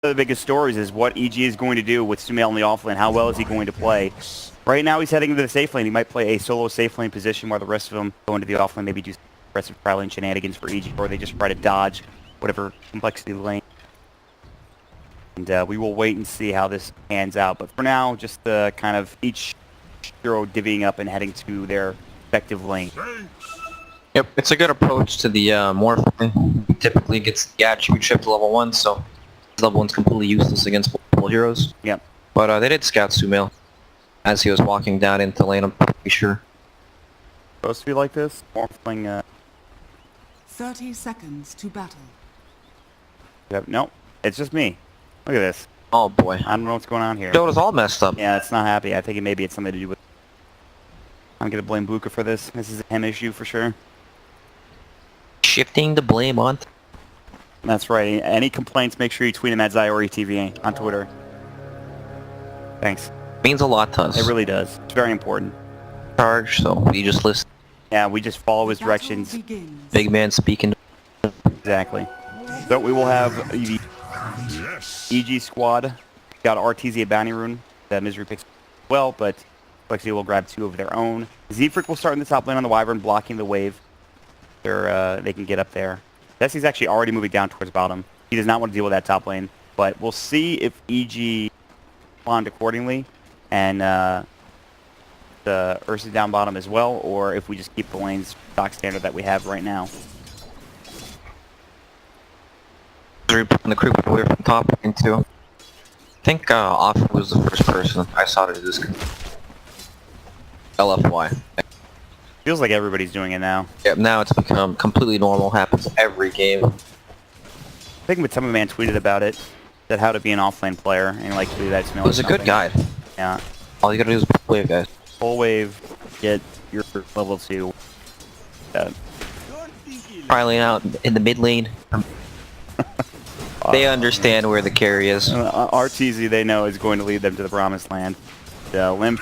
of the biggest stories is what EG is going to do with Sumail in the offlane. How well is he going to play? Right now, he's heading into the safe lane. He might play a solo safe lane position while the rest of them go into the offlane, maybe do aggressive tri lane shenanigans for EG, or they just try to dodge whatever complexity lane. And we will wait and see how this pans out. But for now, just kind of each hero divvying up and heading to their respective lane. Yep, it's a good approach to the Morphling. He typically gets the attribute shift to level 1, so level 1's completely useless against multiple heroes. Yep. But they did scout Sumail as he was walking down into lane, I'm pretty sure. Supposed to be like this? Morphling, 30 seconds to battle. Yep, nope. It's just me. Look at this. Oh boy. I don't know what's going on here. Dota's all messed up. Yeah, it's not happy. I think maybe it's something to do with... I'm going to blame Buka for this. This is a him issue for sure. Shifting the blame on... That's right. Any complaints, make sure you tweet him at ZyoriTV on Twitter. Thanks. Means a lot to us. It really does. It's very important. Charge, so we just listen. Yeah, we just follow his directions. Big man speaking. Exactly. So we will have the EG squad. Got RTZ Bounty Rune. That Misery picks well, but Complexity will grab 2 of their own. Zfrick will start in the top lane on the Wyvern, blocking the wave. They can get up there. Jesse's actually already moving down towards bottom. He does not want to deal with that top lane, but we'll see if EG respond accordingly, and the Ursa down bottom as well, or if we just keep the lanes stock standard that we have right now. The creep away from top into. I think Off was the first person I saw to do this. LFY. Feels like everybody's doing it now. Yep, now it's become completely normal. Happens every game. I think Matema Man tweeted about it, that how to be an offlane player, and like to do that. It was a good guide. Yeah. All you gotta do is play it, guys. Full wave, get your level 2. Probably out in the mid lane. They understand where the carry is. RTZ, they know, is going to lead them to the promised land. Limp,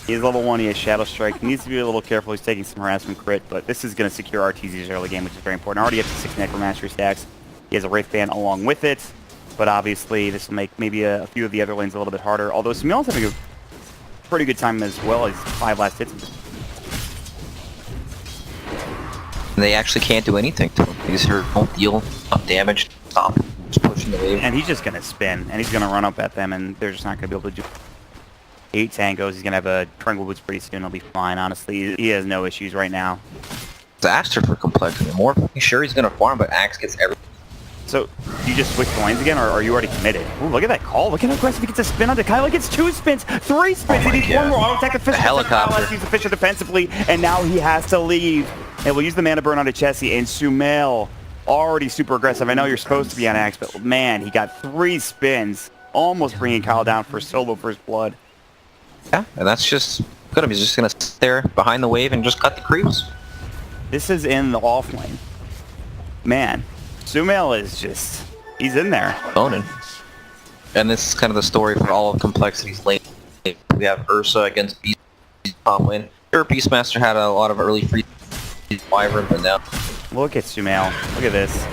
he's level 1, he has Shadow Strike. He needs to be a little careful, he's taking some harassment crit, but this is going to secure RTZ's early game, which is very important. Already up to 6 Necromancer stacks. He has a Wraith Band along with it, but obviously this will make maybe a few of the other lanes a little bit harder, although Sumail's having a pretty good time as well. He's 5 last hits. They actually can't do anything to him. These here don't deal enough damage. Stop. Just pushing the wave. And he's just going to spin, and he's going to run up at them, and they're just not going to be able to do 8 tangos. He's going to have a Triangle Boots pretty soon. He'll be fine, honestly. He has no issues right now. Disaster for complexity. More sure he's going to farm, but Axe gets everything. So, do you just switch the lanes again, or are you already committed? Ooh, look at that call. Look at how aggressive he gets a spin onto Kylo. He gets 2 spins, 3 spins. He needs 1 more auto attack. The Fisher helicopter. Use the Fisher defensively, and now he has to leave. And we'll use the mana burn onto Chessie, and Sumail already super aggressive. I know you're supposed to be on Axe, but man, he got 3 spins, almost bringing Kyle down for solo first blood. Yeah, and that's just good. He's just gonna sit there behind the wave and just cut the creeps. This is in the off lane. Man, Sumail is just, he's in there. Bonin. And this is kind of the story for all of Complexity's lane. We have Ursa against Beast top lane. Sure, Beastmaster had a lot of early free Wyvern, but now look at Sumail. Look at this.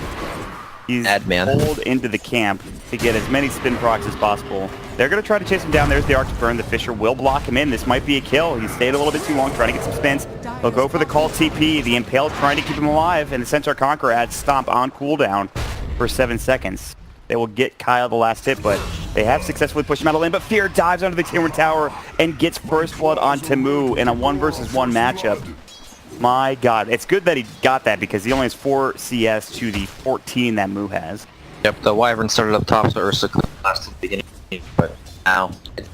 He's pulled into the camp to get as many spin procs as possible. They're going to try to chase him down. There's the Arc to Burn. The Fisher will block him in. This might be a kill. He stayed a little bit too long trying to get some spins. He'll go for the call TP. The Impale trying to keep him alive. And the Centaur Conqueror adds Stomp on cooldown for 7 seconds. They will get Kyle the last hit, but they have successfully pushed him out of lane. But Fear dives onto the Tier 1 tower and gets first blood on Temu in a 1 versus 1 matchup. My God, it's good that he got that because he only has 4 CS to the 14 that Mu has. Yep, the Wyvern started up top, so Ursa could last at the beginning, but now it's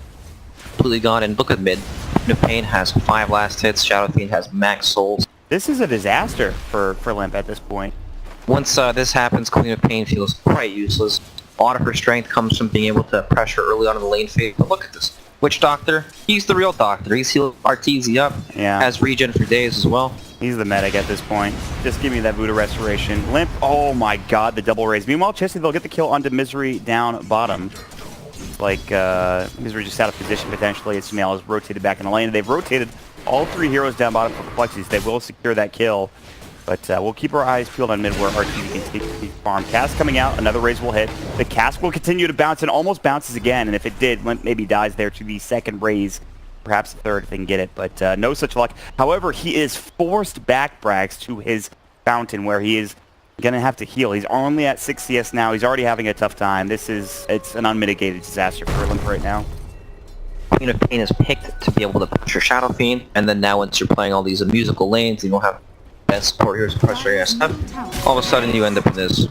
completely gone. And look at mid. No Pain has 5 last hits. Shadow Fiend has max souls. This is a disaster for Limp at this point. Once this happens, Queen of Pain feels quite useless. A lot of her strength comes from being able to pressure early on in the lane phase. But look at this. Witch Doctor, he's the real doctor. He's healed RTZ up. Yeah. Has regen for days as well. He's the medic at this point. Just give me that Voodoo Restoration. Limp, oh my God, the double raise. Meanwhile, Chessie, they'll get the kill onto Misery down bottom. Like, Misery just out of position potentially. As Sumail is rotated back in the lane. They've rotated all 3 heroes down bottom for complexities. They will secure that kill. But we'll keep our eyes peeled on mid where RTZ can take farm. Cask coming out, another raise will hit. The Cask will continue to bounce and almost bounces again, and if it did, maybe dies there to the second raise, perhaps the third if they can get it, but no such luck. However, he is forced back, Brax, to his fountain where he is going to have to heal. He's only at 6 CS now. He's already having a tough time. It's an unmitigated disaster for Olymp right now. Queen of Pain is picked to be able to push your Shadow Fiend, and then now once you're playing all these musical lanes, you don't have best support here to pressure your SF. All of a sudden you end up in this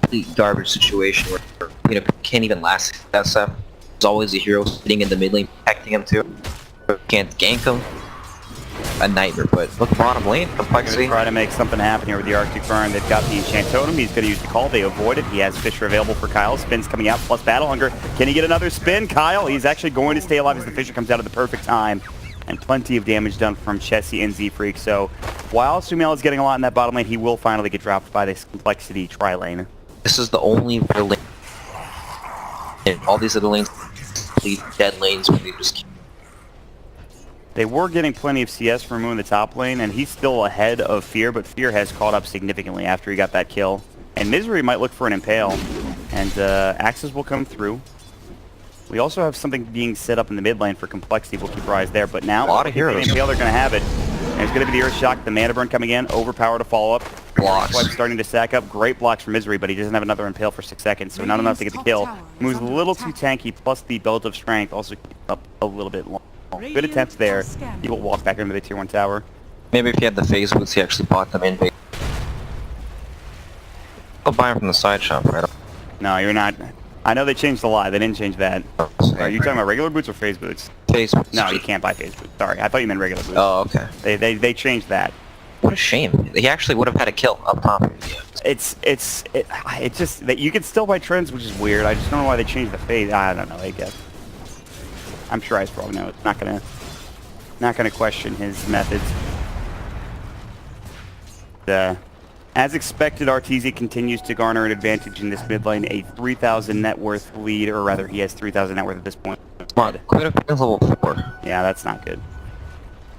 complete garbage situation where Queen of Pain can't even last SF. There's always a hero sitting in the mid lane protecting him too. Can't gank him. A nightmare, but look, bottom lane, complexity. Try to make something happen here with the Arctic Burn. They've got the Enchant Totem. He's going to use the call. They avoid it. He has Fisher available for Kyle. Spins coming out, plus Battle Hunger. Can he get another spin? Kyle, he's actually going to stay alive as the Fisher comes out at the perfect time. And plenty of damage done from Chessie and Z-Freak. So while Sumail is getting a lot in that bottom lane, he will finally get dropped by this complexity tri-lane. This is the only real lane. And all these other lanes, complete dead lanes where they just keep. They were getting plenty of CS from Moo in the top lane, and he's still ahead of Fear, but Fear has caught up significantly after he got that kill. And Misery might look for an Impale, and Axes will come through. We also have something being set up in the mid lane for complexity. We'll keep our eyes there, but now, a lot of heroes. The Impale, they're going to have it. And it's going to be the Earth Shock, the Mana Burn coming in, Overpower to follow up. Blocks. Swipe starting to stack up. Great blocks for Misery, but he doesn't have another Impale for 6 seconds, so not enough to get the kill. Moves a little too tanky, plus the Belt of Strength also keeps up a little bit long. Good attempts there. He will walk back into the tier 1 tower. Maybe if he had the phase boots, he actually bought them in. I'll buy them from the side shop, right? No, you're not. I know they changed a lot. They didn't change that. Are you talking about regular boots or phase boots? Phase boots. No, you can't buy phase boots. Sorry, I thought you meant regular boots. Oh, okay. They changed that. What a shame. He actually would have had a kill up top. It's just that you can still buy trends, which is weird. I just don't know why they changed the phase. I don't know. I guess. I'm sure Iceprog knows. Not gonna question his methods. As expected, RTZ continues to garner an advantage in this mid lane, a 3,000 net worth lead, or rather, he has 3,000 net worth at this point. Come on, Queen of Pain's level 4. Yeah, that's not good.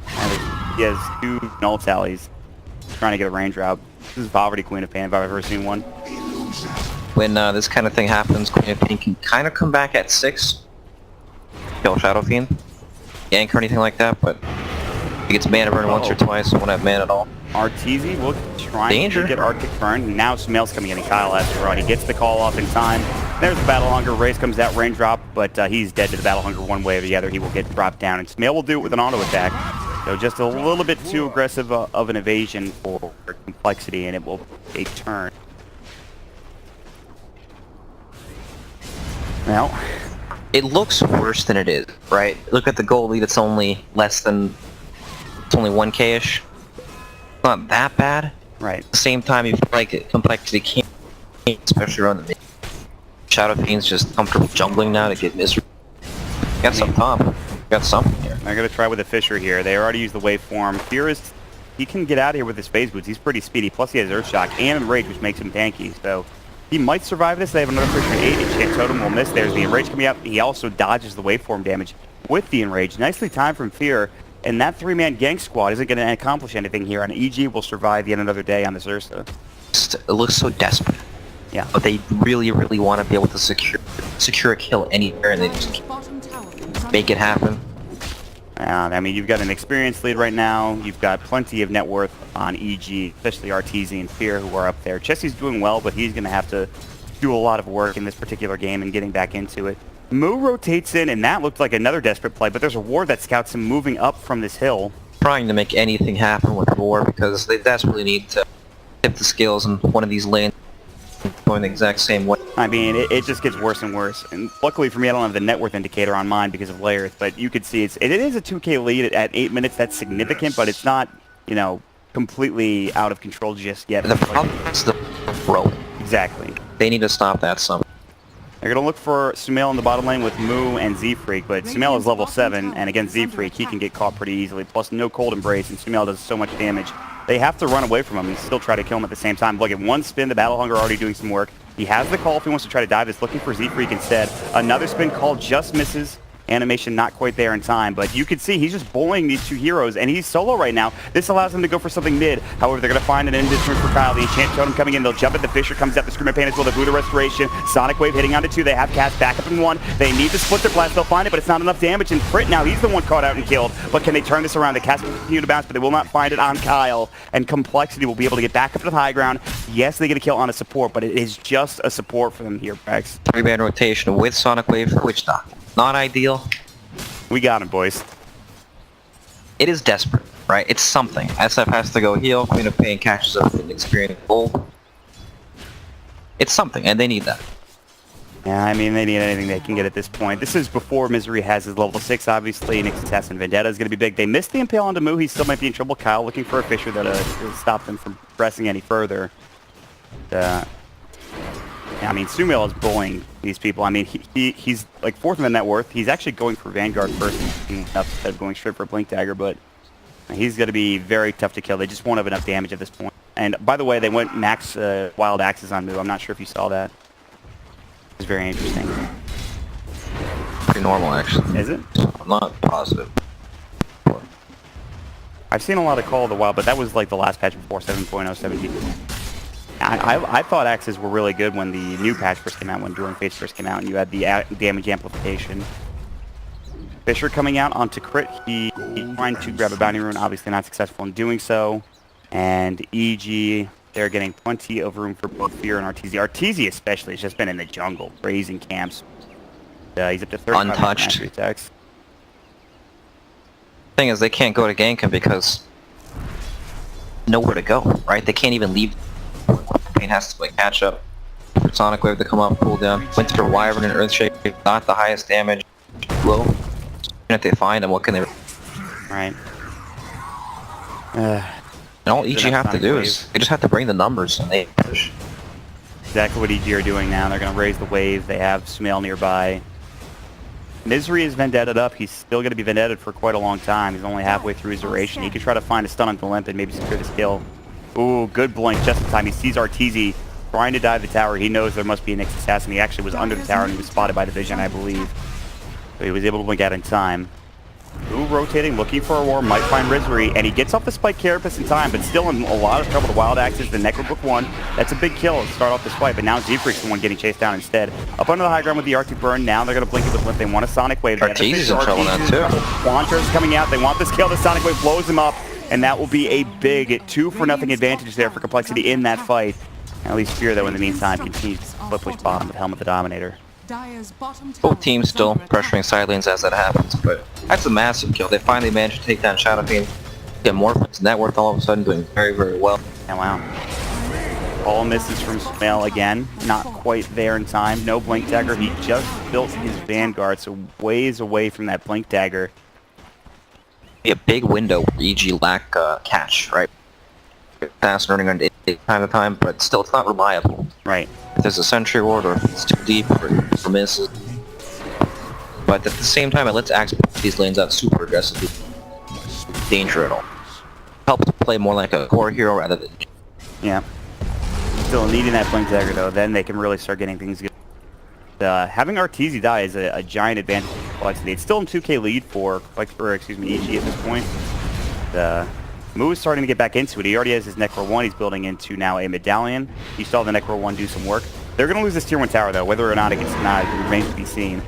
And he has 2 null tallies. Trying to get a range route. This is poverty Queen of Pain if I've ever seen one. When this kind of thing happens, Queen of Pain can kind of come back at 6. Kill Shadow Fiend, gank or anything like that, but he gets mana burn once or twice, so won't have mana at all. RTZ will try to get Arctic Burn. Now Sumail's coming in and Kyle has to run. He gets the call off in time. There's the Battle Hunger. Raze comes out, range drop, but he's dead to the Battle Hunger one way or the other. He will get dropped down, and Sumail will do it with an auto attack. So just a little bit too aggressive of an evasion for complexity, and it will take a turn. Well, it looks worse than it is, right? Look at the goal lead, it's only less than, it's only 1k-ish. It's not that bad. Right. At the same time, you feel like complexity can't, especially around the mid. Shadow Fiend's just comfortable jungling now to get misery. Got some top. Got something here. They're going to try with the Fisher here. They already used the waveform. Fear is, he can get out of here with his phase boots. He's pretty speedy. Plus he has Earthshock and Enrage, which makes him tanky. So he might survive this. They have another Fisher at 8. Enchant Totem will miss. There's the Enrage coming out. He also dodges the waveform damage with the Enrage. Nicely timed from Fear. And that 3-man gank squad isn't going to accomplish anything here. And EG will survive yet another day on this Ursa. It looks so desperate. Yeah. But they really, really want to be able to secure a kill anywhere, and they just make it happen. I mean, you've got an experienced lead right now. You've got plenty of net worth on EG, especially RTZ and Fear, who are up there. Chessie's doing well, but he's going to have to do a lot of work in this particular game and getting back into it. Moo rotates in, and that looked like another desperate play, but there's a ward that scouts him moving up from this hill. Trying to make anything happen with war because they desperately need to tip the scales in one of these lanes going the exact same way. I mean, it just gets worse and worse. And luckily for me, I don't have the net worth indicator on mine because of layers, but you could see it is a 2k lead at 8 minutes. That's significant, but it's not, you know, completely out of control just yet. The problem is the rolling. Exactly. They need to stop that somehow. They're going to look for Sumail in the bottom lane with Moo and Z-Freak, but Sumail is level 7, and against Z-Freak, he can get caught pretty easily. Plus, no Cold Embrace, and Sumail does so much damage. They have to run away from him and still try to kill him at the same time. Look, at one spin, the Battle Hunger already doing some work. He has the call if he wants to try to dive. He's looking for Z-Freak instead. Another spin call just misses. Animation not quite there in time, but you can see he's just bullying these two heroes, and he's solo right now. This allows him to go for something mid. However, they're going to find an indifferent for Kyle. The Enchant Totem coming in. They'll jump at the Fisher, comes out the Screaming Pain as well. The Buddha Restoration. Sonic Wave hitting onto 2. They have Cast back up in 1. They need to split their blast. They'll find it, but it's not enough damage. And Crit now, he's the one caught out and killed. But can they turn this around? The Cast will continue to bounce, but they will not find it on Kyle. And compLexity will be able to get back up to the high ground. Yes, they get a kill on a support, but it is just a support for them here, Rex. 3-man rotation with Sonic Wave for Witch Doctor. Not ideal. We got him, boys. It is desperate, right? It's something. SF has to go heal, Queen of Pain catches up with experience gold. It's something, and they need that. Yeah, I mean, they need anything they can get at this point. This is before Misery has his level 6, obviously. Nick's Assassin Vendetta is going to be big. They missed the Impale onto Moo. He still might be in trouble. Kyle looking for a Fisher that will stop them from pressing any further. Yeah, I mean, Sumail is bullying these people. I mean, he's like 4th in the net worth. He's actually going for Vanguard first instead of going straight for Blink Dagger, but he's going to be very tough to kill. They just won't have enough damage at this point. And by the way, they went max Wild Axes on Moo. I'm not sure if you saw that. It's very interesting. Pretty normal, actually. Is it? I'm not positive. I've seen a lot of Call of the Wild, but that was like the last patch before 7.0, 17. I thought axes were really good when the new patch first came out, when During Fates first came out, and you had the damage amplification. Fisher coming out onto Crit. He trying to grab a Bounty Rune, obviously not successful in doing so. And EG, they're getting plenty of room for both Fear and Arteezy. Arteezy especially has just been in the jungle, raising camps. He's up to 35 untouched attacks. Thing is, they can't go to gank him because nowhere to go, right? They can't even leave. Pain has to like catch up for Sonic Wave to come up, cool down. Went for Wyvern and Earthshake, not the highest damage. Low. And if they find him, what can they? Right. And all EG have to do is they just have to bring the numbers and they push. Exactly what EG are doing now. They're going to raise the wave. They have Sumail nearby. Misery is vendetted up. He's still going to be vendetted for quite a long time. He's only halfway through his duration. He could try to find a stun on the limp and maybe secure this kill. Ooh, good blink just in time. He sees Arteezy trying to dive the tower. He knows there must be a Nyx Assassin. He actually was under the tower and he was spotted by the Vision, I believe. So he was able to blink out in time. Ooh, rotating, looking for a war, might find Misery, and he gets off the Spike Carapace in time, but still in a lot of trouble. The Wild Axes, the Necrobook 1. That's a big kill to start off this fight, but now Zephyr's the one getting chased down instead. Up under the high ground with the Arctic Burn. Now they're going to blink it with Limp. They want a Sonic Wave. Arteezy's in trouble now, too. Wanter's coming out. They want this kill. The Sonic Wave blows him up, and that will be a big 2-for-0 advantage there for compLexity in that fight. At least Fear, though, in the meantime, continues to flip push bottom with Helm of the Dominator. Both teams still pressuring side lanes as that happens, but that's a massive kill. They finally managed to take down Shadow Fiend, get more points, net worth all of a sudden doing very, very well. And wow. All misses from Sumail again. Not quite there in time. No Blink Dagger. He just built his Vanguard, so ways away from that Blink Dagger. Be a big window where EG lack catch, right? Fast running on time to time, but still it's not reliable. Right. If there's a Sentry Ward or if it's too deep or misses. But at the same time, it lets Axe push these lanes out super aggressively. Danger at all. Helps play more like a core hero rather than... Yeah. Still needing that Blink Dagger though, then they can really start getting things good. Having Arteezy die is a giant advantage for compLexity. It's still in 2k lead for, EG at this point. Moo is starting to get back into it. He already has his Necro 1. He's building into now a Medallion. You saw the Necro 1 do some work. They're going to lose this tier 1 tower though. Whether or not it gets denied remains to be seen.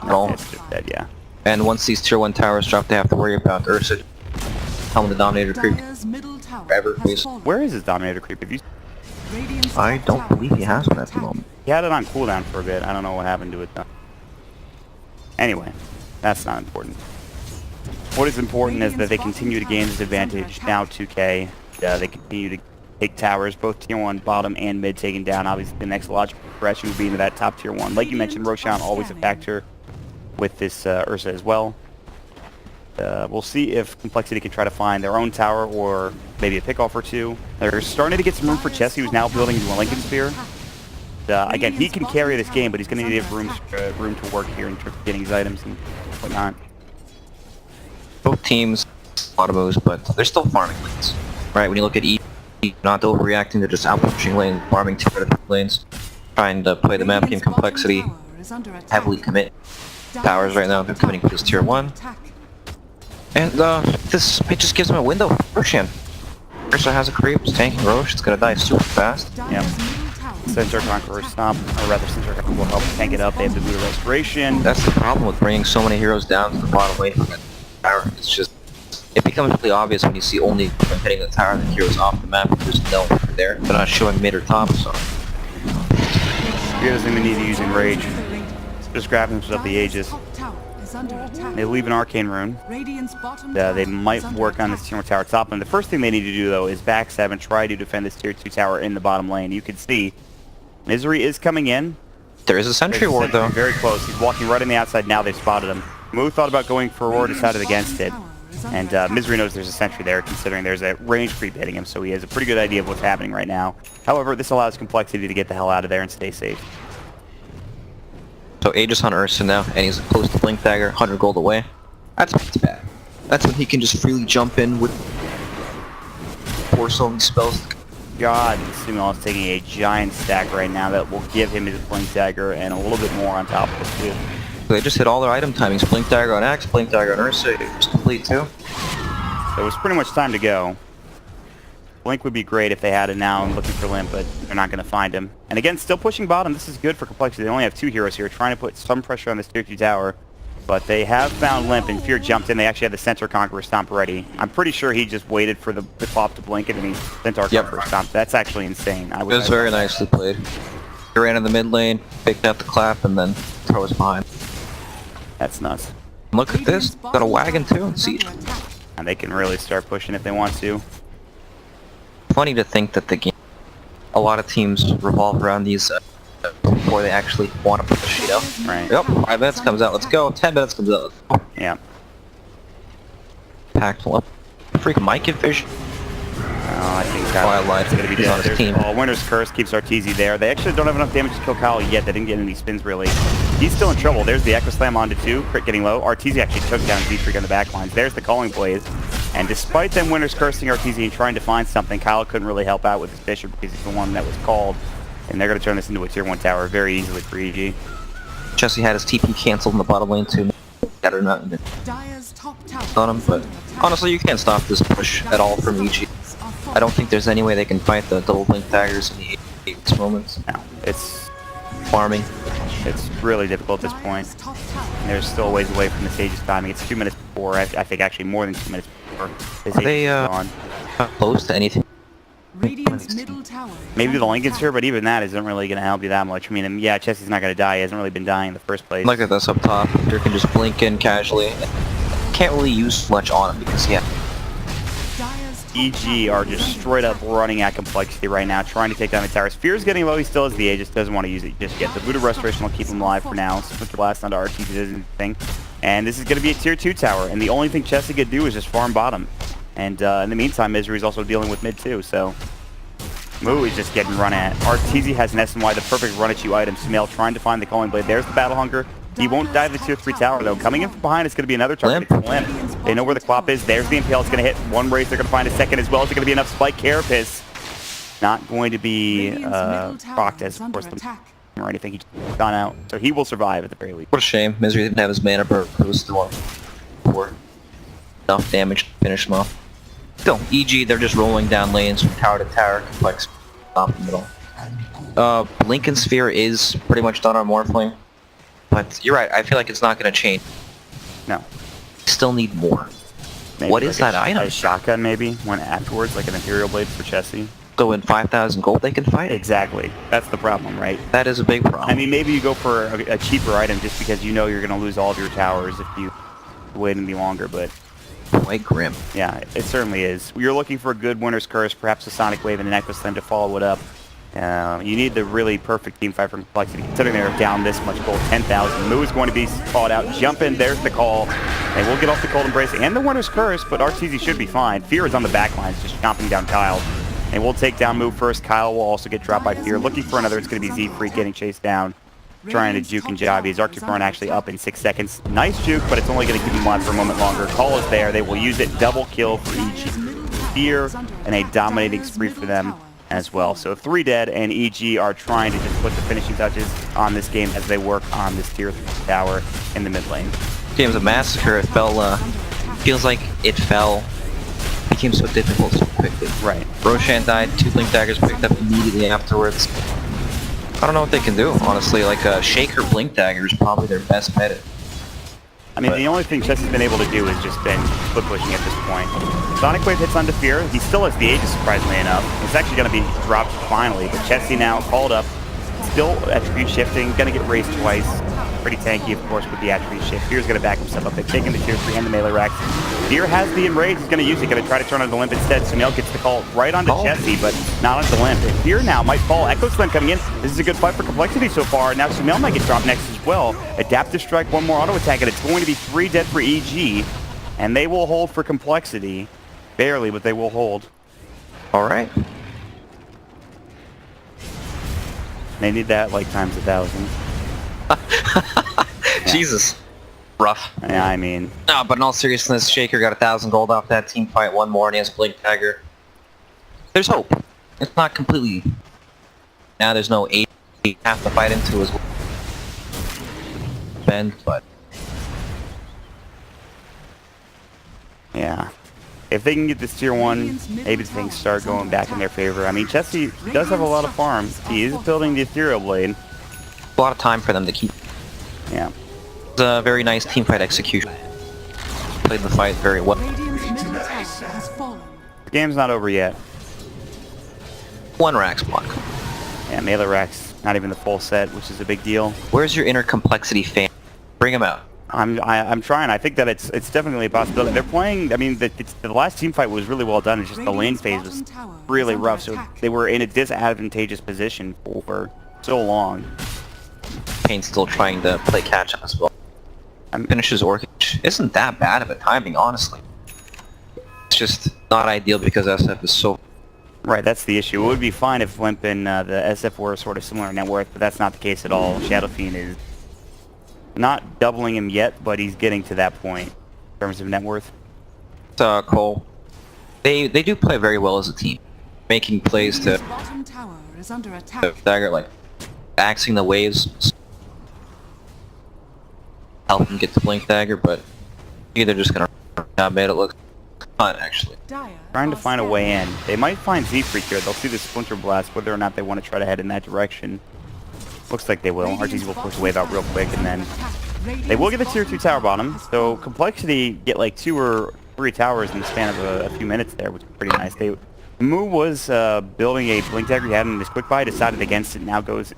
No. It's just dead, yeah. And once these tier 1 towers drop, they have to worry about Ursa, Helm of the Dominator creep. Forever, please. Where is his Dominator creep? Have you... I don't believe he has one at the moment. He had it on cooldown for a bit. I don't know what happened to it though. Anyway, that's not important. What is important is that they continue to gain this advantage. Now 2k. They continue to take towers, both tier 1, bottom, and mid taken down. Obviously, the next logical progression would be into that top tier 1. Like you mentioned, Roshan always a factor with this Ursa as well. We'll see if compLexity can try to find their own tower or maybe a pickoff or two. They're starting to get some room for Chessie, who's now building into a Lincoln Sphere. Again, he can carry this game, but he's going to need room to work here in terms of getting his items and whatnot. Both teams, a lot of moves, but they're still farming lanes. Right, when you look at EG, not overreacting, they're just out-pushing lanes, farming 2 lanes, trying to play the map game compLexity, heavily commit. towers right now. They're coming to this tier 1. And this it just gives him a window for Roshan. Ursa has a creep, it's tanking Roche, it's gonna die super fast. Yep. Centaur Conqueror Stomp, or rather Centaur Conqueror will help tank it up. They have the Buddha Restoration. That's the problem with bringing so many heroes down to the bottom lane from that tower. It's just, it becomes really obvious when you see only when hitting the tower the heroes off the map. There's no one there. They're not showing mid or top, so. He doesn't even need to use Enrage. Just grab himself the Aegis. They leave an Arcane Rune. They might work on this tier 1 tower top. And the first thing they need to do, though, is backstab and try to defend this tier 2 tower in the bottom lane. You can see Misery is coming in. There is a sentry ward, though. Very close. He's walking right on the outside now. They've spotted him. Moo thought about going for a ward, decided against it. And Misery knows there's a sentry there, considering there's a range creep hitting him, so he has a pretty good idea of what's happening right now. However, this allows compLexity to get the hell out of there and stay safe. So Aegis on Ursa now, and he's close to Blink Dagger, 100 gold away. That's bad. That's when he can just freely jump in with pour so many spells. God, Sumal is taking a giant stack right now that will give him his Blink Dagger and a little bit more on top of this too. So they just hit all their item timings. Blink Dagger on Axe, Blink Dagger on Ursa, it was complete too. So it was pretty much time to go. Blink would be great if they had it now and looking for Limp, but they're not going to find him. And again, still pushing bottom. This is good for compLexity. They only have 2 heroes here, trying to put some pressure on this tier 2 tower. But they have found Limp, and Fear jumped in. They actually had the Centaur Conqueror Stomp ready. I'm pretty sure he just waited for the pop to blink it, and he Centaur Conqueror Stomp. That's actually insane. It was very nicely played. He ran in the mid lane, picked up the clap, and then throws behind. That's nuts. Look at this. Got a wagon too. Siege. And they can really start pushing if they want to. Funny to think that the game, a lot of teams revolve around these before they actually want to push, you know? Right. Yep, 5 minutes comes out, let's go. 10 minutes comes out, let's go. Yeah. Packed up. Freaking might get fish. I think Twilight going to be he's on his team. Winter's Curse keeps Arteezy there. They actually don't have enough damage to kill Kyle yet. They didn't get any spins, really. He's still in trouble. There's the Echo Slam onto 2. Crit getting low. Arteezy actually took down Z-Freak on the back lines. There's the Calling Blaze. And despite them Winter's Cursing Arteezy and trying to find something, Kyle couldn't really help out with his Fisher because he's the one that was called. And they're going to turn this into a tier 1 tower very easily for EG. Jesse had his TP canceled in the bottom lane too. Better not on him, but honestly, you can't stop this push at all from EG. I don't think there's any way they can fight the double blink daggers in the 8 moments. No, it's farming. It's really difficult at this point. And there's still a ways away from this Aegis timing. It's 2 minutes before. I think actually more than 2 minutes before this Are they gone. close to anything? Maybe the Lincoln's here, but even that isn't really going to help you that much. I mean, yeah, Chessie's not going to die. He hasn't really been dying in the first place. Look at this up top. You can just blink in casually. Can't really use much on him because, yeah. EG are just straight up running at compLexity right now, trying to take down the towers. Fear's getting low. He still has the Aegis. Doesn't want to use it just yet. The Voodoo Restoration will keep him alive for now. Splinter Blast onto RT does anything. And this is going to be a tier 2 tower. And the only thing Chessie could do is just farm bottom. And in the meantime, Misery's also dealing with mid too. So Moo is just getting run at. Arteezy has an SNY, the perfect run at you item. Sumail trying to find the Calling Blade. There's the Battle Hunger. He won't dive the tier 3 tower though. Coming in from behind is going to be another target. Limp. They know where the Quap is. There's the Impale. It's going to hit one race. They're going to find a second as well. Is it going to be enough Spike Carapace? Not going to be procced as, of course, or anything. He's gone out. So he will survive at the very least. What a shame. Misery didn't have his mana burst. It was still for enough damage to finish him off. Still, EG, they're just rolling down lanes from tower to tower. Complex off the middle. Lincoln Sphere is pretty much done on Morphling. But you're right, I feel like it's not going to change. No. Still need more. Maybe what is like that item? A shotgun maybe, one afterwards, like an Imperial Blade for Chessie. So in 5,000 gold they can fight? Exactly. That's the problem, right? That is a big problem. I mean, maybe you go for a cheaper item just because you know you're going to lose all of your towers if you wait any longer, but... Quite grim. Yeah, it certainly is. You're looking for a good Winter's Curse, perhaps a Sonic Wave and an Echo Slam to follow it up. You need the really perfect team fight from compLexity, considering they're down this much gold, 10,000. Moo is going to be caught out. Jump in, there's the call. And we'll get off the Cold Embrace and the Winter's Curse, but Arteezy should be fine. Fear is on the back lines, just chomping down Kyle. And we'll take down Moo first. Kyle will also get dropped by Fear. Looking for another, it's going to be Z-Freak getting chased down, trying to juke and jab. His Arctic Burn actually up in 6 seconds. Nice juke, but it's only going to keep him alive for a moment longer. Call is there. They will use it. Double kill for each. Fear and a dominating spree for them. as well. So 3 dead, and EG are trying to just put the finishing touches on this game as they work on this tier 3 tower in the mid lane. Game's a massacre. It feels like it became so difficult so quickly. Right. Roshan died, 2 Blink Daggers picked up immediately afterwards. I don't know what they can do, honestly. Like a Shaker Blink Dagger is probably their best bet. I mean, the only thing Chessie's been able to do is just been foot pushing at this point. Sonic Wave hits onto Fear. He still has the Aegis, surprisingly enough. It's actually going to be dropped finally, but Chessie now called up. Still attribute shifting, going to get raised twice. Pretty tanky, of course, with the attribute shift. Fear's going to back himself up. They've taken the tier 3 and the melee racks. Fear has the Enrage. He's going to use it. Going to try to turn on the Limp instead. Sumail gets the call right onto Chessie, but not onto Limp. And Fear now might fall. Echo Slam coming in. This is a good fight for complexity so far. Now Sumail might get dropped next as well. Adaptive Strike, one more auto attack, and it's going to be 3 dead for EG. And they will hold for complexity. Barely, but they will hold. Alright. They need that like times 1,000. Jesus. Rough. Yeah, I mean... No, but in all seriousness, Shaker got 1,000 gold off that team fight, 1 more, and he has a Blink Dagger. There's hope. It's not completely... Now there's no 8 half to fight into as well. Ben, but... Yeah. If they can get this tier 1, maybe things start going back in their favor. I mean, Chessie does have a lot of farm. He is building the Ethereal Blade. A lot of time for them to keep. Yeah. It's a very nice teamfight execution. Played the fight very well. The game's not over yet. 1 Rax block. Yeah, melee racks, not even the full set, which is a big deal. Where's your inner complexity fan? Bring him out. I'm trying. I think that it's definitely a possibility. They're playing. I mean, the last team fight was really well done. It's just the lane phase was really rough. So they were in a disadvantageous position for so long. Kane's still trying to play catch up as well. Finishes Orchid isn't that bad of a timing, honestly. It's just not ideal because SF is so... Right, that's the issue. It would be fine if Limp and the SF were sort of similar in net worth, but that's not the case at all. Shadow Fiend is not doubling him yet, but he's getting to that point in terms of net worth. Cole, they do play very well as a team, making plays to Dagger, like axing the waves, help him get the Blink Dagger, but either just gonna made it look fun actually. Trying to find a way in. They might find Z-Freak here. They'll see the Splinter Blast, whether or not they want to try to head in that direction. Looks like they will. RGZ will push the wave out real quick, and then they will get the tier 2 tower bottom. So complexity get like 2 or 3 towers in the span of a few minutes there, which is pretty nice. Moo was building a Blink Dagger he had in his quick buy, decided against it, now goes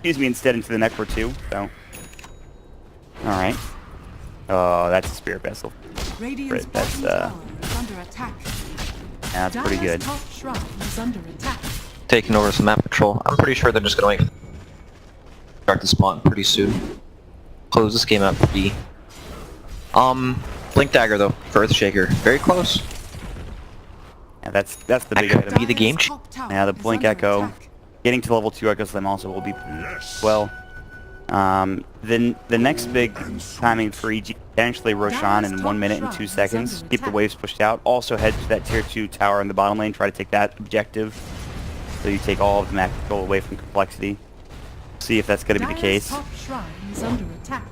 instead into the Necro 2. So, all right. Oh, that's a Spirit Vessel. That's that's pretty good. Taking over some map control. I'm pretty sure they're just gonna wait. Start to spawn pretty soon. Close this game out for B. Blink Dagger though for Earthshaker, very close. Yeah, that's the big That could item. be the game. Yeah, the Blink Echo, getting to level 2 Echo Slam also will be well. Then the next big timing for EG, potentially Roshan in 1 minute and 2 seconds. Keep the waves pushed out. Also head to that tier 2 tower in the bottom lane. Try to take that objective. So you take all of the map control away from complexity. See if that's going to be the case.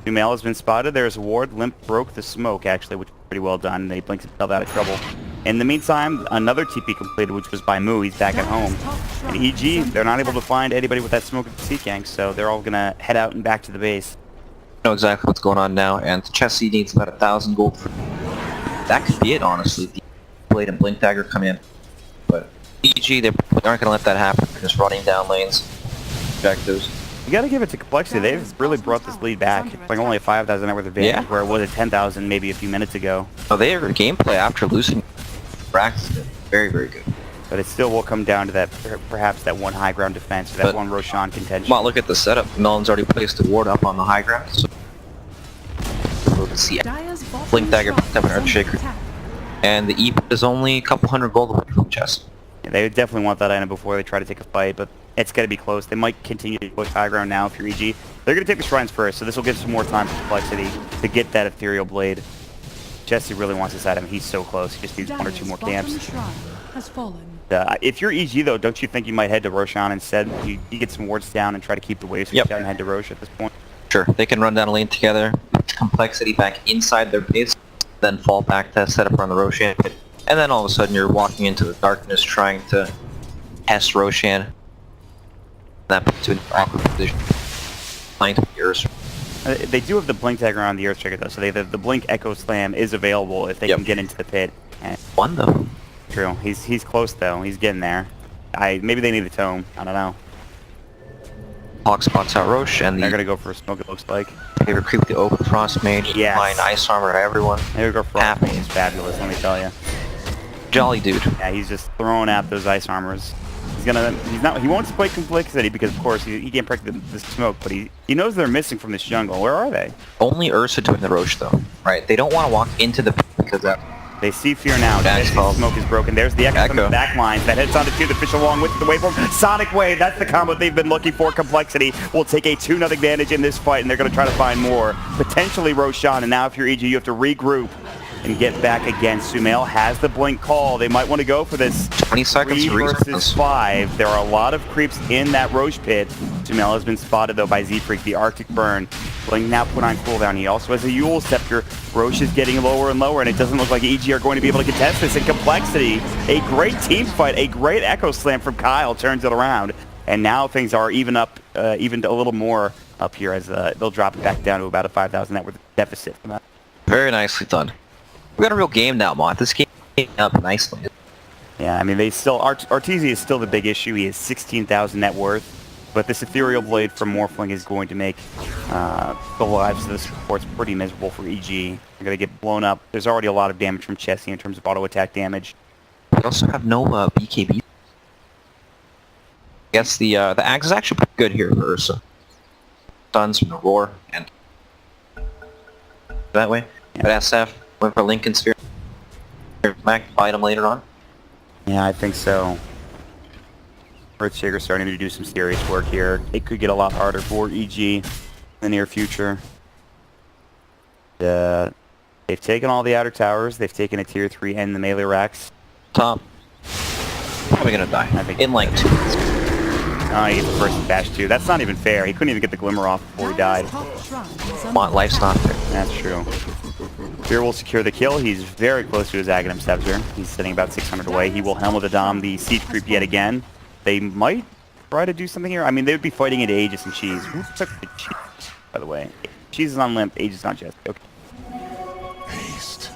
Sumail has been spotted. There's a ward. Limp broke the smoke actually, which was pretty well done. They blinked himself out of trouble. In the meantime, another TP completed, which was by Moo. He's back at home. And EG, they're not able to find anybody with that smoke at the Sea Gang, so they're all gonna head out and back to the base. I know exactly what's going on now, and Chessie needs about 1,000 gold for that. Could be it, honestly. The Blade and Blink Dagger come in, but EG, they aren't gonna let that happen. They're just running down lanes, objectives. You gotta give it to complexity. They've really brought this lead back. It's like only a 5,000 net worth advantage, where it was a 10,000 maybe a few minutes ago. Oh, their gameplay after losing Rax is very, very good. But it still will come down to that, perhaps that one high ground defense, that one Roshan contention. Well, look at the setup. Melon's already placed a ward up on the high ground, so we'll see. Blink Dagger picked up an Earthshaker, and the EP is only a couple hundred gold away from chest. Yeah, they would definitely want that item before they try to take a fight, but it's going to be close. They might continue to push high ground now if you're EG. They're going to take the shrines first, so this will give some more time for complexity to get that ethereal blade. Chessie really wants this item. He's so close. He just needs 1 or 2 more camps. Has fallen. If you're EG though, don't you think you might head to Roshan instead? You get some wards down and try to keep the wave switch down and head to Rosh at this point. Sure, they can run down a lane together, complexity back inside their base, then fall back to set up around the Roshan. And then all of a sudden you're walking into the darkness trying to test Roshan. That puts you in an awkward position. Flying to the Earth. They do have the blink dagger on the Earthshaker though, so the blink Echo Slam is available if they can get into the pit. And one though. True. He's close though. He's getting there. Maybe they need the tome. I don't know. Hawk spots out Roche and they're gonna go for a smoke. It looks like. They recruit the Open Frost Mage. Yes. Applying ice armor to everyone. They go for Frost Mage. He's fabulous. Let me tell you. Jolly dude. Yeah, he's just throwing out those ice armors. He won't spike compLexity because of course he can't break the smoke, but he knows they're missing from this jungle. Where are they? Only Ursa doing the Roche though, right? They don't want to walk into the pit because that. They see fear now. The smoke is broken. There's the Echo from the back lines that heads onto 2. The fish along with the waveform. Sonic Wave. That's the combo they've been looking for. compLexity will take a 2-0 advantage in this fight, and they're going to try to find more. Potentially Roshan. And now if you're EG, you have to regroup and get back again. Sumail has the blink call. They might want to go for this 20 seconds 3 versus 5. There are a lot of creeps in that Roche pit. Sumail has been spotted though by Z-Freak, the Arctic Burn. Blink now put on cooldown. He also has a Yule Scepter. Roche is getting lower and lower, and it doesn't look like EG are going to be able to contest this. And compLexity, a great team fight, a great Echo Slam from Kyle turns it around. And now things are even up, even a little more up here as they'll drop it back down to about a 5,000 net worth deficit from that. Very nicely done. We got a real game now, Mont. This game up nicely. Yeah, I mean, they still... Arteezy is still the big issue. He has 16,000 net worth. But this Ethereal Blade from Morphling is going to make the lives of the supports pretty miserable for EG. They're going to get blown up. There's already a lot of damage from Chessie in terms of auto-attack damage. We also have no BKB. I guess the Axe is actually pretty good here for Ursa. Stuns from the Roar and... that way. Yeah. But SF went for Lincoln Sphere. Back bite him later on. Yeah, I think so. Earthshaker starting to do some serious work here. It could get a lot harder for EG in the near future. They've taken all the outer towers. They've taken a tier 3 and the melee racks. Top. Probably gonna die. I think in like 2 minutes. Oh, he gets the first bash too. That's not even fair. He couldn't even get the glimmer off before he died. Want life's not there. That's true. Fear will secure the kill. He's very close to his Aghanim Scepter. He's sitting about 600 away. He will Helm of the Dom the Siege Creep yet again. They might try to do something here. I mean, they would be fighting into Aegis and Cheese. Who took the Cheese, by the way? Cheese is on Limp, Aegis on Chest. Okay. Haste.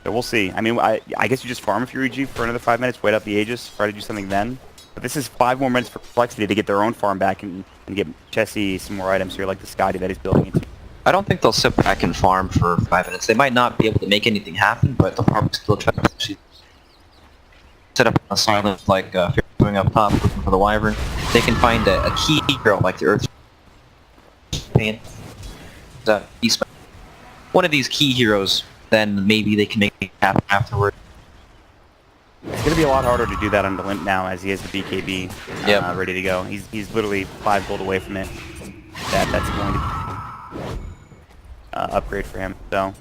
So we'll see. I mean, I guess you just farm if you're EG for another 5 minutes, wait out the Aegis, try to do something then. But this is 5 more minutes for compLexity to get their own farm back and get Chessie some more items here, like the Scotty that he's building into. I don't think they'll sit back and farm for 5 minutes. They might not be able to make anything happen, but they'll probably still try to set up a silent like going up top looking for the Wyvern. They can find a key hero like the Earth Pain. One of these key heroes, then maybe they can make it happen afterward. It's going to be a lot harder to do that on the Limp now as he has the BKB ready to go. He's literally 5 gold away from it. That's going to upgrade for him. So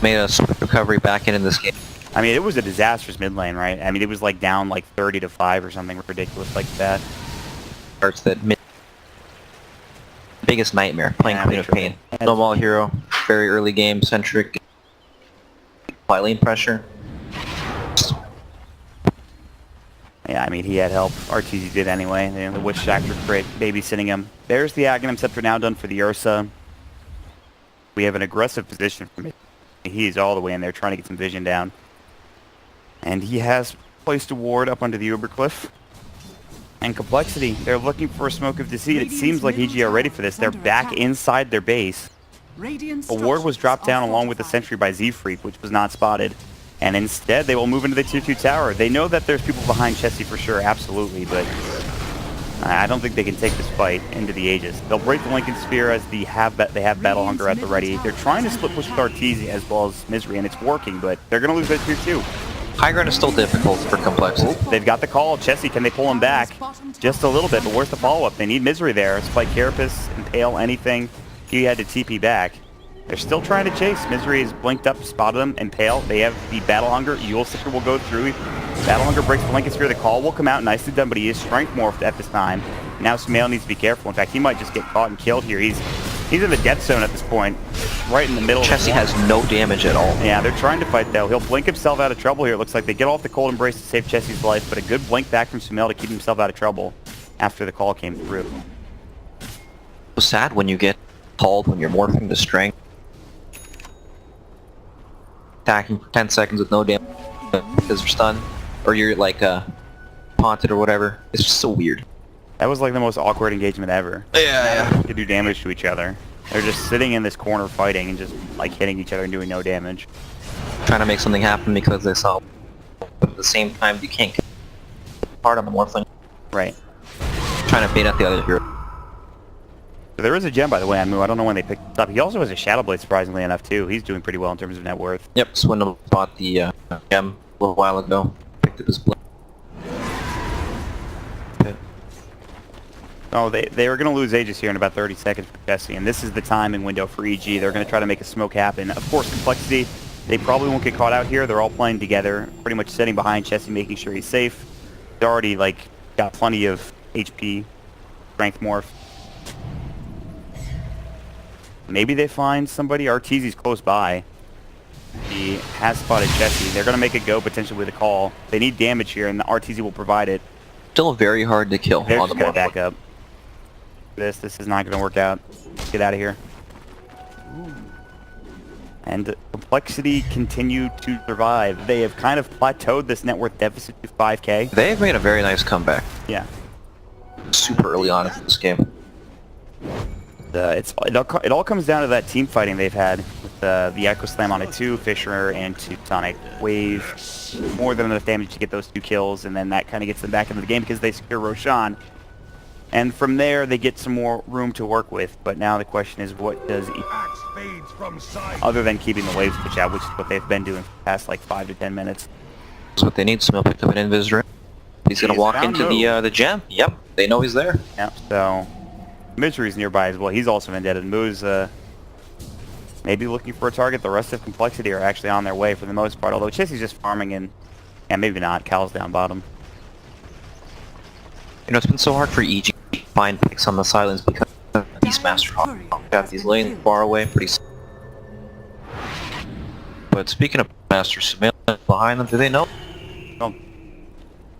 made a swift recovery back in this game. I mean, it was a disastrous mid lane, right? I mean, it was like down like 30 to 5 or something ridiculous like that. Starts that biggest nightmare, playing Queen of Pain. Snowball hero, very early game centric. Apply lane pressure. Yeah, I mean, he had help. Arteezy did anyway. The Witch Doctor crit babysitting him. There's the Aghanim Scepter now done for the Ursa. We have an aggressive position from it. He's all the way in there trying to get some vision down. And he has placed a ward up under the Ubercliff. And compLexity, they're looking for a Smoke of Deceit. It seems like EG are ready for this. They're back inside their base. A ward was dropped down along with the sentry by Z-Freak, which was not spotted. And instead, they will move into the tier 2 tower. They know that there's people behind Chessie for sure, absolutely, but I don't think they can take this fight into the Aegis. They'll break the Lincoln Sphere as they have Battle Hunger at the ready. They're trying to split push with Arteezy as well as Misery, and it's working, but they're going to lose that tier 2. High ground is still difficult for compLexity. They've got the call. Chessie, can they pull him back? Just a little bit, but where's the follow-up? They need Misery there. Spike Carapace, Impale, anything. He had to TP back. They're still trying to chase. Misery has blinked up, spotted them, and Pale. They have the Battle Hunger. Yule Sister will go through. Battle Hunger breaks Blanket Sphere. The call will come out. Nicely done, but he is Strength Morphed at this time. Now Sumail needs to be careful. In fact, he might just get caught and killed here. He's in the death zone at this point, right in the middle. Chessie has no damage at all. Yeah, they're trying to fight, though. He'll blink himself out of trouble here. It looks like they get off the Cold Embrace to save Chessie's life, but a good blink back from Sumail to keep himself out of trouble after the call came through. It's sad when you get called when you're morphing to Strength. Attacking for 10 seconds with no damage because you're stunned, or you're like haunted or whatever. It's just so weird. That was like the most awkward engagement ever. Yeah. To do damage to each other. They're just sitting in this corner fighting and just like hitting each other and doing no damage. Trying to make something happen because they saw, but at the same time you can't get hard on the morphling. Right. Trying to bait out the other hero. So there is a gem, by the way, on Moo. I don't know when they picked it up. He also has a Shadow Blade, surprisingly enough, too. He's doing pretty well in terms of net worth. Yep, Swindle bought the gem a little while ago. Picked up his blade. Oh, they were going to lose Aegis here in about 30 seconds for Chessie, and this is the timing window for EG. They're going to try to make a smoke happen. Of course, complexity, they probably won't get caught out here. They're all playing together, pretty much sitting behind Chessie, making sure he's safe. He's already, like, got plenty of HP, strength morph. Maybe they find somebody. Arteezy's close by. He has spotted Chessie. They're going to make a go potentially with a call. They need damage here, and the Arteezy will provide it. Still very hard to kill. They're on just the going to morph. back up. This is not going to work out. Get out of here. And complexity continue to survive. They have kind of plateaued this net worth deficit to 5k. They've made a very nice comeback. Yeah. Super early on in this game. It all comes down to that team fighting they've had with the Echo Slam on a 2, Fisher, and 2 Sonic Wave. More than enough damage to get those 2 kills, and then that kind of gets them back into the game because they secure Roshan. And from there, they get some more room to work with. But now the question is, what does other than keeping the waves switch out, which is what they've been doing for the past like 5 to 10 minutes. That's what they need. Smell picked up an Invis ring. He's gonna walk into the gem. Yep, they know he's there. Yep. So Misery's nearby as well. He's also indebted. Moo's maybe looking for a target. The rest of complexity are actually on their way for the most part. Although Chessie's just farming and maybe not. Cal's down bottom. You know, it's been so hard for EG to find picks on the silence because of Beastmaster got these lanes far away, pretty. But speaking of Master Sumail behind them, do they know? Well,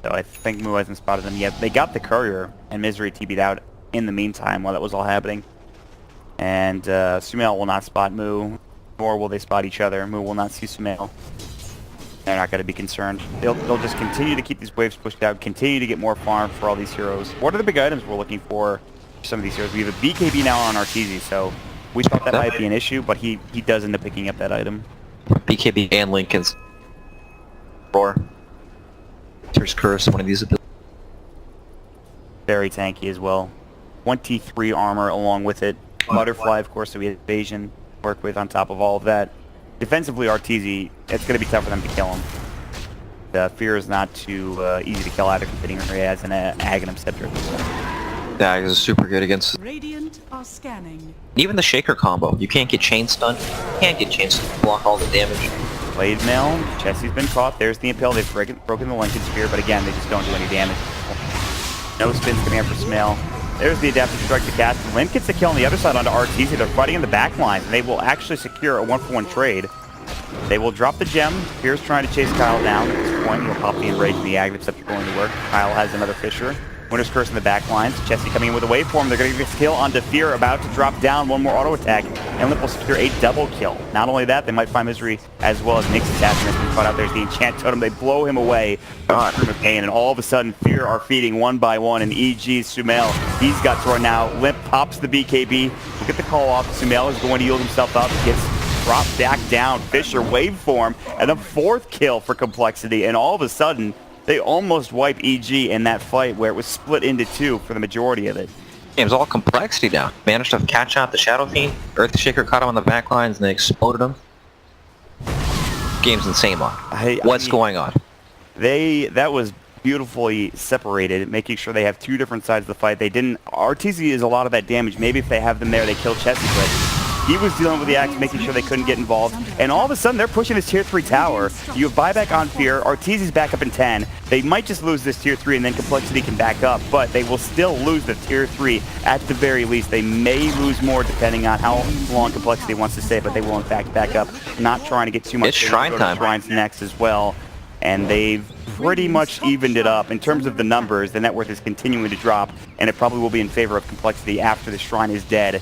so I think Moo hasn't spotted them yet. They got the courier, and Misery TB'd out in the meantime while that was all happening. And Sumail will not spot Moo, nor will they spot each other. Moo will not see Sumail. They're not going to be concerned. They'll just continue to keep these waves pushed out, continue to get more farm for all these heroes. What are the big items we're looking for some of these heroes? We have a BKB now on Arteezy, so we thought that might be an issue, but he does end up picking up that item. BKB and Lincoln's Roar. There's Curse, one of these abilities. Very tanky as well. 23 armor along with it. Butterfly, of course, so we have evasion to work with on top of all of that. Defensively, Arteezy, it's going to be tough for them to kill him. The Fear is not too easy to kill either, considering he has an Aghanim Scepter. Yeah, he's super good against. Radiant are scanning. Even the Shaker combo, you can't get chain stun. You can't get chain stun to block all the damage. Blade Mail, Chessie's been caught. There's the Impale. They've broken the Lincoln Sphere, but again, they just don't do any damage. No spins coming out for Sumail. There's the Adaptive Strike to cast. Limp gets the kill on the other side onto Arteezy. They're fighting in the back lines, and they will actually secure a 1-for-1 trade. They will drop the gem. Fear's trying to chase Kyle down. At this point, he'll pop the Enrage and the Aghanim Scepter going to work. Kyle has another Fisher. Winter's Curse in the back lines. Chessie coming in with a waveform. They're going to get this kill onto Fear, about to drop down. One more auto attack, and Limp will secure a double kill. Not only that, they might find Misery as well as Nick's attachment has been caught out. There's the Enchant Totem. They blow him away. Scream of Pain, and all of a sudden, Fear are feeding one by one, and EG's Sumail, he's got to run now. Limp pops the BKB. Look at the call off. Sumail is going to yield himself up. Gets dropped back down. Fisher waveform, and a 4th kill for complexity, and all of a sudden, they almost wipe EG in that fight where it was split into 2 for the majority of it. Game's all complexity down. Managed to catch out the Shadow Fiend. Earthshaker caught him on the back lines and they exploded him. Game's insane, man. What's going on? That was beautifully separated, making sure they have 2 different sides of the fight. They didn't. Arteezy is a lot of that damage. Maybe if they have them there, they kill Chessie, but He was dealing with the Axe, making sure they couldn't get involved. And all of a sudden, they're pushing this tier 3 tower. You have buyback on Fear. Arteezy's back up in 10. They might just lose this tier 3 and then compLexity can back up, but they will still lose the tier 3 at the very least. They may lose more depending on how long compLexity wants to stay, but they will in fact back up. Not trying to get too much. It's Shrine time. Shrine's next as well. And they've pretty much evened it up. In terms of the numbers, the net worth is continuing to drop, and it probably will be in favor of compLexity after the Shrine is dead.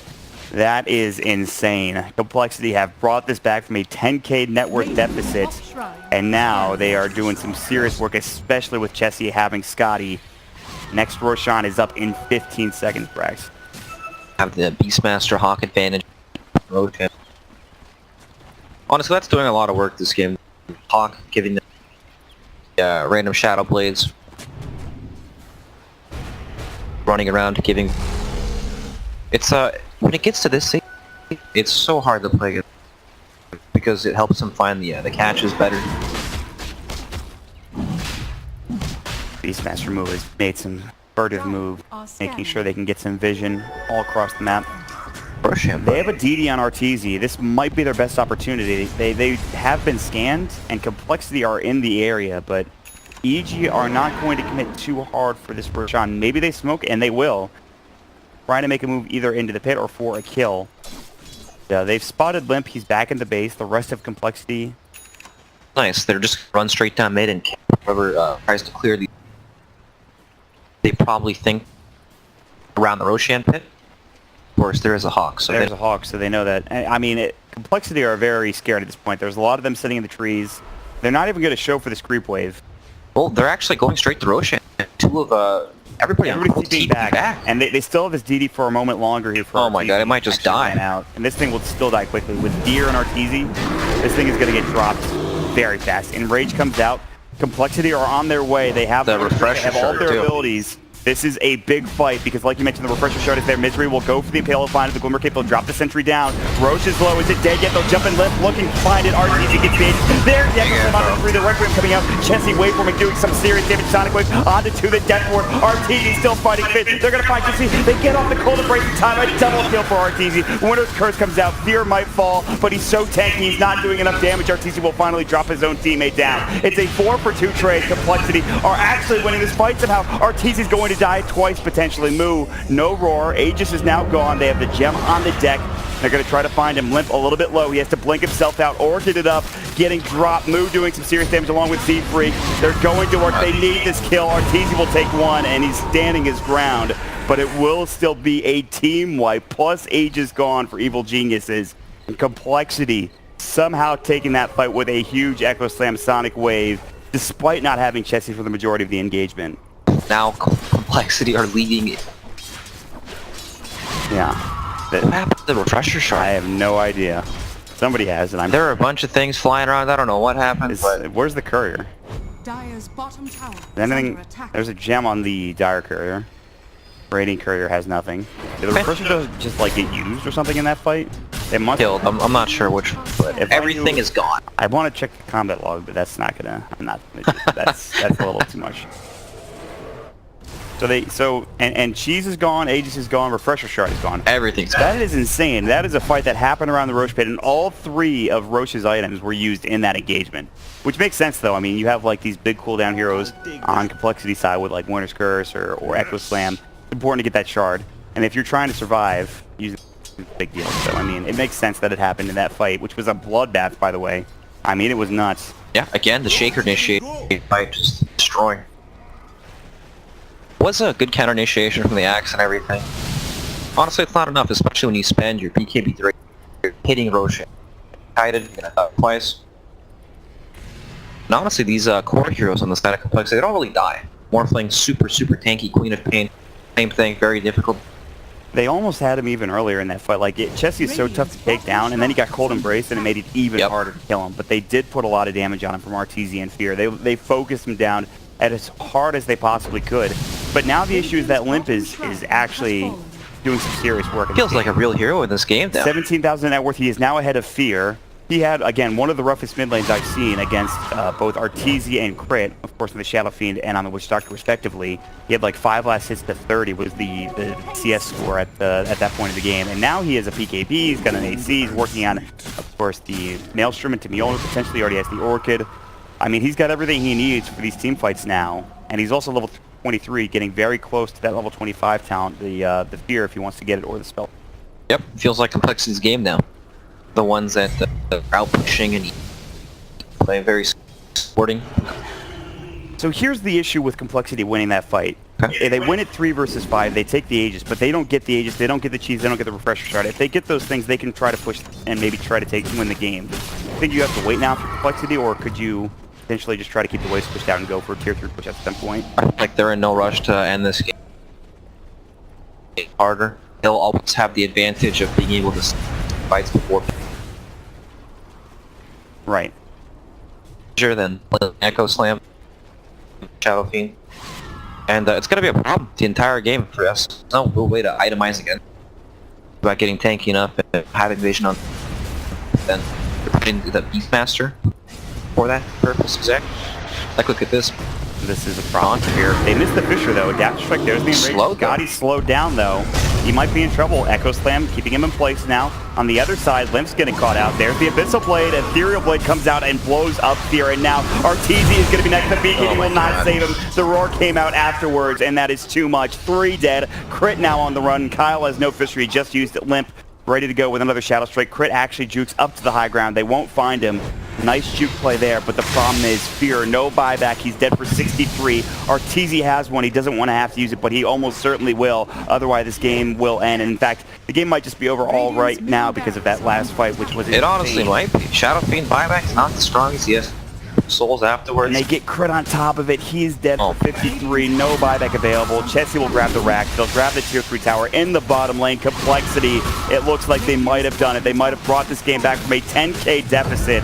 That is insane. compLexity have brought this back from a 10k net worth deficit, and now they are doing some serious work, especially with Chessie having Scotty. Next Roshan is up in 15 seconds, Brax. Have the Beastmaster Hawk advantage. Roshan. Honestly, that's doing a lot of work this game. Hawk giving the random Shadow Blades. Running around giving... It's when it gets to this stage, it's so hard to play it because it helps them find the catches better. Beastmaster move has made some furtive move, making sure they can get some vision all across the map. They have a DD on Arteezy. This might be their best opportunity. They have been scanned, and compLexity are in the area, but EG are not going to commit too hard for this Roshan. Maybe they smoke, and they will. Trying to make a move either into the pit or for a kill. They've spotted Limp. He's back in the base. The rest of compLexity. Nice. They're just run straight down mid and whoever tries to clear the... They probably think around the Roshan pit. Of course, there is a Hawk. So there's a Hawk, so they know that. I mean, compLexity are very scared at this point. There's a lot of them sitting in the trees. They're not even going to show for this creep wave. Well, they're actually going straight to Roshan. Two of everybody's keeping back. And they still have this DD for a moment longer here. For oh my god, it might just die. Out. And this thing will still die quickly. With Deer and Arteezy, this thing is going to get dropped very fast. Enrage comes out. compLexity are on their way. They have the refresher. They have all their abilities. This is a big fight because, like you mentioned, the refresher shard is there. Misery will go for the Impale, find the Glimmer Cape. They'll drop the sentry down. Roche is low. Is it dead yet? They'll jump and lift, looking, find it. Arteezy gets big. There's the Echo Flame on the 3. The Requiem coming out. Chessie waveforming, doing some serious damage. Sonic Wave onto 2. The Death Ward. Arteezy still fighting fit. They're going to find Chessie. They get off the cold and break the time. A double kill for Arteezy. Winter's Curse comes out. Fear might fall, but he's so tanky. He's not doing enough damage. Arteezy will finally drop his own teammate down. It's a 4-for-2 trade. compLexity are actually winning this fight somehow. Arteezy's going to die twice, potentially. Moo, no roar. Aegis is now gone. They have the gem on the deck. They're going to try to find him. Limp a little bit low. He has to blink himself out. Orchid it up, getting dropped. Moo doing some serious damage along with Z-Freak. They're going to work. They need this kill. Arteezy will take one, and he's standing his ground. But it will still be a team wipe. Plus Aegis gone for Evil Geniuses. And compLexity somehow taking that fight with a huge Echo Slam Sonic Wave, despite not having Chessie for the majority of the engagement. Now compLexity are leading it. Yeah. What happened to the refresher shard? I have no idea. Somebody has it. There are a bunch of things flying around. I don't know what happened. But where's the courier? Dire's bottom tower There's a gem on the Dire courier. Radiant courier has nothing. Did the refresher just like get used or something in that fight? It must killed. I'm not sure which, but everything is gone. I want to check the combat log, but that's not gonna. I'm not. That's a little too much. And Cheese is gone, Aegis is gone, Refresher Shard is gone. Everything's gone. That is insane. That is a fight that happened around the Roche pit, and all 3 of Roche's items were used in that engagement. Which makes sense, though. I mean, you have like these big cooldown heroes on compLexity side with like Winter's Curse or Echo Slam. It's important to get that shard. And if you're trying to survive, using big deal. So, I mean, it makes sense that it happened in that fight, which was a bloodbath, by the way. I mean, it was nuts. Yeah, again, the Shaker initiated fight just destroying. Was a good counter initiation from the Axe and everything. Honestly, it's not enough, especially when you spend your BKB3 hitting Roshan. Kited, you're gonna twice. And honestly, these core heroes on the side of compLexity, they don't really die. Morphling, super tanky, Queen of Pain, same thing, very difficult. They almost had him even earlier in that fight. Like, Chessie is so tough to take down, and then he got cold embraced, and it made it even harder to kill him. But they did put a lot of damage on him from Arteezy and Fear. They focused him down at as hard as they possibly could. But now the issue is that Limp is actually doing some serious work. Feels like a real hero in this game, though. 17,000 net worth. He is now ahead of Fear. He had, again, one of the roughest mid lanes I've seen against both Arteezy and Crit, of course, on the Shadow Fiend and on the Witch Doctor, respectively. He had like 5 last hits to 30 was the CS score at that point of the game. And now he has a PKB, he's got an AC, he's working on, of course, the Maelstrom and Timiona, potentially already has the Orchid. I mean, he's got everything he needs for these team fights now. And he's also level 23, getting very close to that level 25 talent, the Fear, if he wants to get it, or the Spell. Yep, feels like complexity's game now. The ones that are out pushing and playing very sporting. So here's the issue with Complexity winning that fight. Okay. They win it 3 versus 5, they take the Aegis, but they don't get the Aegis, they don't get the cheese, they don't get the Refresher Shard. If they get those things, they can try to push and maybe try to win the game. Do you think you have to wait now for Complexity, or could you potentially just try to keep the waves pushed out and go for a tier 3 push at some point? I feel like they're in no rush to end this game. Harder. They'll always have the advantage of being able to fight before. Right. Than Echo Slam, Shadow Fiend, and it's gonna be a problem the entire game for us. No real way to itemize again about getting tanky enough and having vision on. Then they're putting the Beastmaster for that purpose exactly. Like, look at this. This is a problem here. They missed the Fisher though. Adapt Strike, there's the enrage. Gotti's slowed down though. He might be in trouble. Echo Slam keeping him in place now. On the other side, Limp's getting caught out. There's the Abyssal Blade. Ethereal Blade comes out and blows up Fear. And now Arteezy is going to be next to Beacon. He will not save him. The Roar came out afterwards, and that is too much. 3 dead. Crit now on the run. Kyle has no Fisher. He just used it. Limp ready to go with another Shadow Strike. Crit actually jukes up to the high ground. They won't find him. Nice juke play there, but the problem is Fear, no buyback. He's dead for 63. Arteezy has one. He doesn't want to have to use it, but he almost certainly will. Otherwise, this game will end. And in fact, the game might just be over all right now because of that last fight, which was insane. It honestly might be. Shadow Fiend buyback's not the strongest yet. Souls afterwards. And they get Crit on top of it. He's dead for 53. No buyback available. Chessie will grab the rack. They'll grab the tier 3 tower in the bottom lane. Complexity. It looks like they might have done it. They might have brought this game back from a 10k deficit.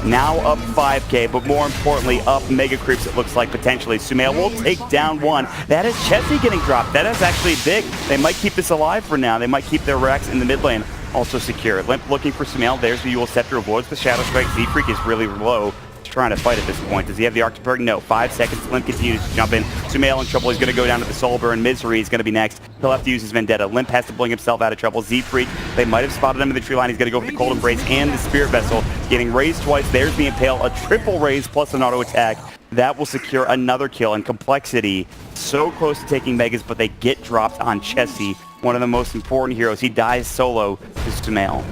Now up 5k, but more importantly, up Mega Creeps, it looks like, potentially. Sumail will take down 1. That is Chessie getting dropped. That is actually big. They might keep this alive for now. They might keep their racks in the mid lane also secure. Limp looking for Sumail. There's the Yule Scepter, avoids the Shadow Strike. Z-Freak is really low. Trying to fight at this point. Does he have the Arctic? No. 5 seconds. Limp continues to jump in. Sumail in trouble. He's going to go down to the Soul Burn. Misery is going to be next. He'll have to use his Vendetta. Limp has to bring himself out of trouble. Z-Freak, they might have spotted him in the tree line. He's going to go for the Cold Embrace and the Spirit Vessel. Getting raised twice. There's the Impale. A triple raise plus an auto attack. That will secure another kill. And Complexity, so close to taking Megas, but they get dropped on Chessie, one of the most important heroes. He dies solo to Sumail. I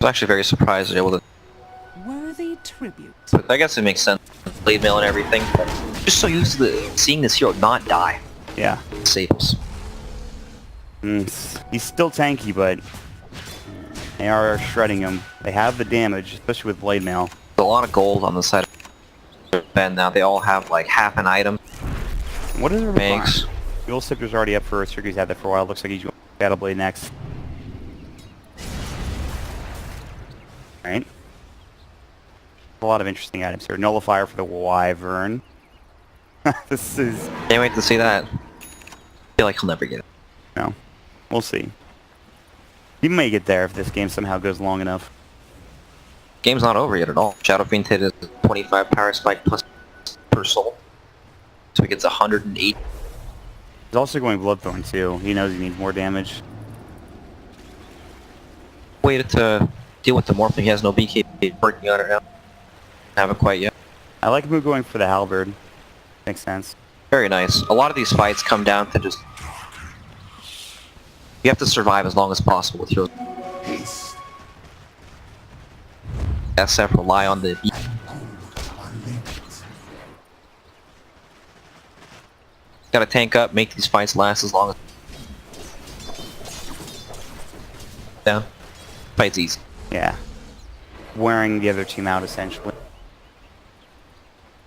was actually very surprised they're able to. Worthy tribute. But I guess it makes sense. Blade mail and everything. But just so used to seeing this hero not die. Yeah. Sables. He's still tanky, but they are shredding him. They have the damage, especially with Blade Mail. There's a lot of gold on the side of Ben now. They all have like half an item. What is their Banks? Yule Scepter's already up first. Circuit's had that for a while. Looks like he's going Battle Blade next. Alright. A lot of interesting items here. Nullifier for the Wyvern. This is... Can't wait to see that. I feel like he'll never get it. No. We'll see. He may get there if this game somehow goes long enough. Game's not over yet at all. Shadow Fiend hit his 25 power spike plus per soul. So he gets 108. He's also going Bloodthorn too. He knows he needs more damage. Waited to deal with the Morphling. He has no BK working on it now. Haven't quite yet. I like him going for the Halberd. Makes sense. Very nice. A lot of these fights come down to just... You have to survive as long as possible with heroes. SF rely on the... Gotta tank up, make these fights last as long as... Down. Fight's easy. Yeah. Wearing the other team out, essentially.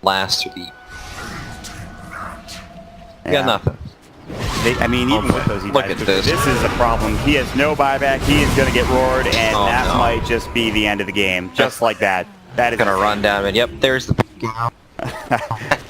Last through the... Yeah. Got nothing. I mean, even with those, Look at this. This is the problem. He has no buyback. He is going to get roared, and that might just be the end of the game. Just like that. That is gonna run down, and yep, there's the...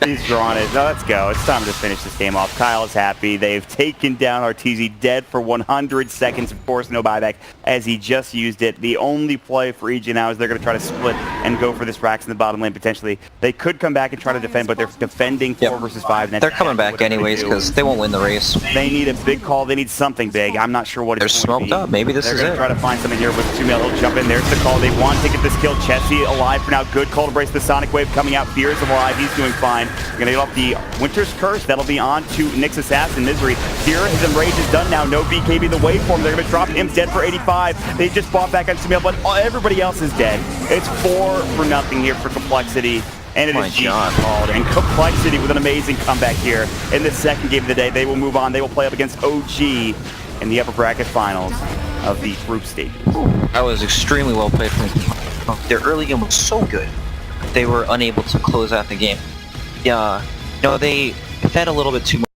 He's drawn it. No, let's go. It's time to finish this game off. Kyle is happy. They've taken down Arteezy dead for 100 seconds. Of course, no buyback as he just used it. The only play for EG now is they're going to try to split and go for this Rax in the bottom lane potentially. They could come back and try to defend, but they're defending 4 versus 5. And they're coming back anyways because they won't win the race. They need a big call. They need something big. I'm not sure what they're it's going to be. smoked up. Maybe this is it. They're going to try to find something here with 2-mail. He'll jump in. There's the call. They want to get this kill. Chessie alive for now. Good call to brace the Sonic Wave coming out. Fear is alive. He's doing fine. We're going to get off the Winter's Curse. That'll be on to Nyx Assassin. Misery. Fear, his enrage is done now. No BKB the waveform. They're going to drop him dead for 85. They just bought back on 2-mail, but everybody else is dead. It's 4 for nothing here for compLexity. And it is G called. And compLexity with an amazing comeback here in the second game of the day. They will move on. They will play up against OG in the upper bracket finals of the group stages. That was extremely well played from them. Their early game was so good. They were unable to close out the game. Yeah, they fed a little bit too much.